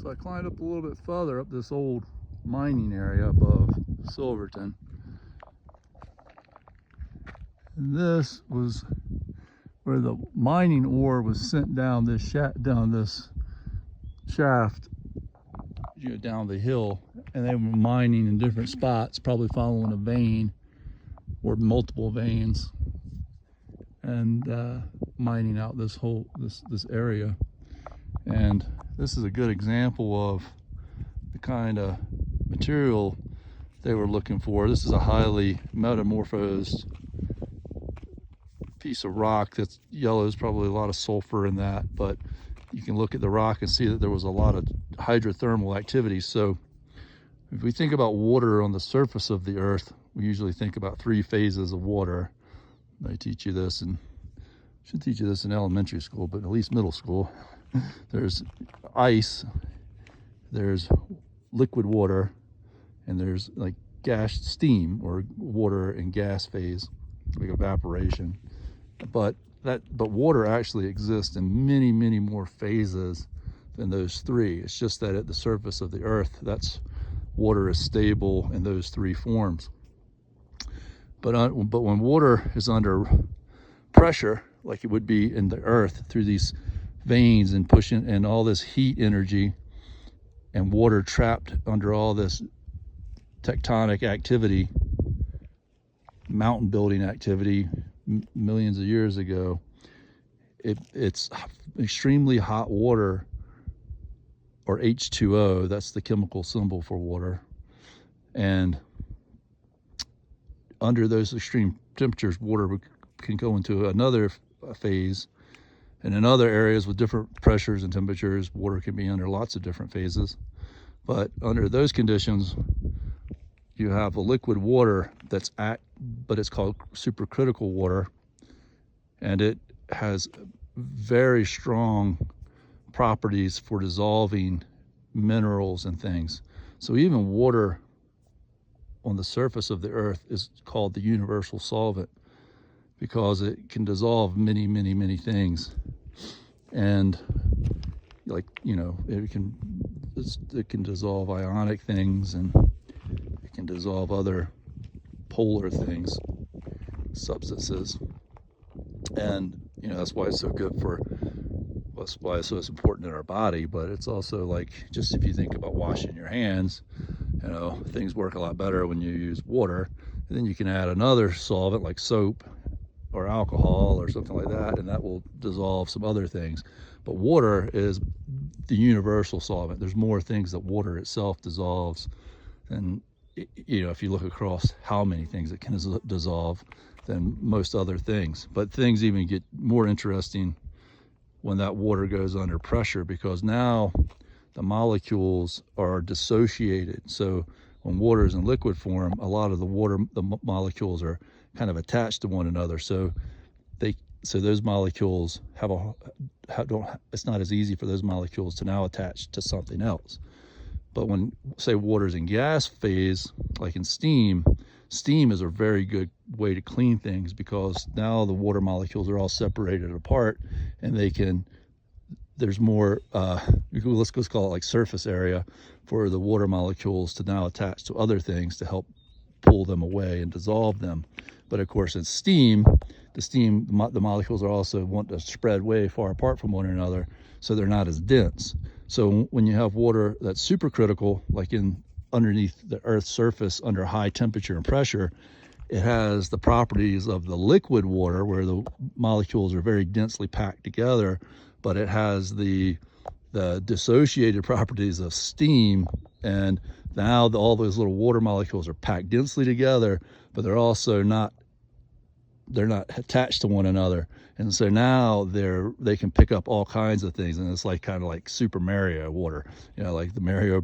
So I climbed up a little bit further up this old mining area above Silverton. And this was where the mining ore was sent down this shaft, down the hill, and they were mining in different spots, probably following a vein or multiple veins, and mining out this area. And this is a good example of the kind of material they were looking for. This is a highly metamorphosed piece of rock that's yellow. There's probably a lot of sulfur in that, but you can look at the rock and see that there was a lot of hydrothermal activity. So if we think about water on the surface of the earth, we usually think about 3 phases of water. They teach you this, and should teach you this in elementary school, but at least middle school. There's ice, there's liquid water, and there's like gas, steam, or water and gas phase, like evaporation. But water actually exists in many, many more phases than those 3. It's just that at the surface of the earth, water is stable in those 3 forms. But when water is under pressure, like it would be in the earth through these veins and pushing and all this heat energy, and water trapped under all this tectonic activity, mountain building activity millions of years ago, it's extremely hot water, or H2O. That's the chemical symbol for water. And under those extreme temperatures, water can go into another phase. And in other areas with different pressures and temperatures, water can be under lots of different phases. But under those conditions, you have a liquid water but it's called supercritical water, and it has very strong properties for dissolving minerals and things. So even water on the surface of the earth is called the universal solvent, because it can dissolve many, many, many things. And it can dissolve ionic things, and it can dissolve other polar things, substances. And that's why it's so good that's why it's so important in our body. But it's also like, just if you think about washing your hands, things work a lot better when you use water. And then you can add another solvent like soap or alcohol or something like that, and that will dissolve some other things. But water is the universal solvent. There's more things that water itself dissolves, and if you look across how many things it can dissolve than most other things. But things even get more interesting when that water goes under pressure, because now the molecules are dissociated. So when water is in liquid form, a lot of the molecules are kind of attached to one another. So those molecules it's not as easy for those molecules to now attach to something else. But when, say, water's in gas phase, like in steam is a very good way to clean things, because now the water molecules are all separated apart, and there's more, let's call it like surface area for the water molecules to now attach to other things to help pull them away and dissolve them. But of course in steam, the molecules are also want to spread way far apart from one another, so they're not as dense. So when you have water that's supercritical, like underneath the Earth's surface under high temperature and pressure, it has the properties of the liquid water, where the molecules are very densely packed together, but it has the dissociated properties of steam. And now all those little water molecules are packed densely together, but they're also not attached to one another. And so now they can pick up all kinds of things, and it's like kind of like Super Mario water. Like the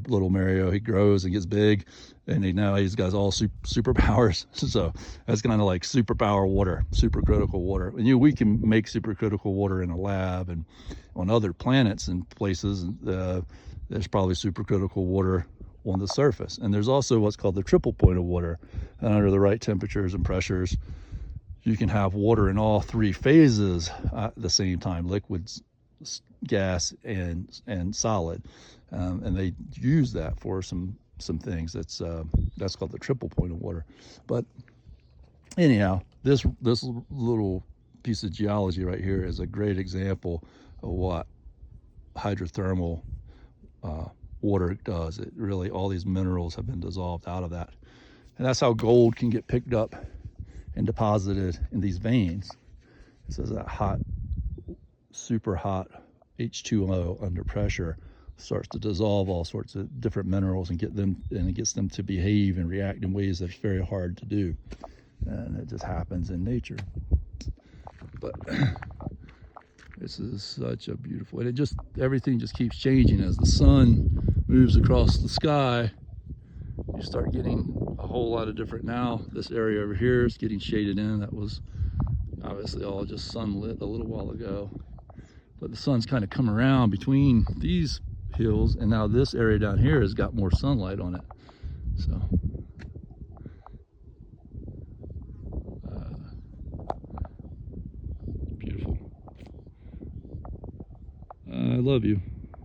little Mario, he grows and gets big, and he's got all superpowers. So that's kind of like superpower water, supercritical water. And we can make supercritical water in a lab, and on other planets and places, there's probably supercritical water on the surface. And there's also what's called the triple point of water, and under the right temperatures and pressures, you can have water in all 3 phases at the same time: liquids, gas and solid, and they use that for some things. That's called the triple point of water. But anyhow, this little piece of geology right here is a great example of what hydrothermal water does. It really, all these minerals have been dissolved out of that, and that's how gold can get picked up and deposited in these veins. This is that hot, super hot H2O under pressure starts to dissolve all sorts of different minerals and it gets them to behave and react in ways that's very hard to do, and it just happens in nature. But this is such a beautiful, and everything just keeps changing as the sun moves across the sky. You start getting a whole lot of different, now this area over here is getting shaded in. That was obviously all just sunlit a little while ago, but the sun's kind of come around between these hills, and now this area down here has got more sunlight on it. So beautiful. I love you.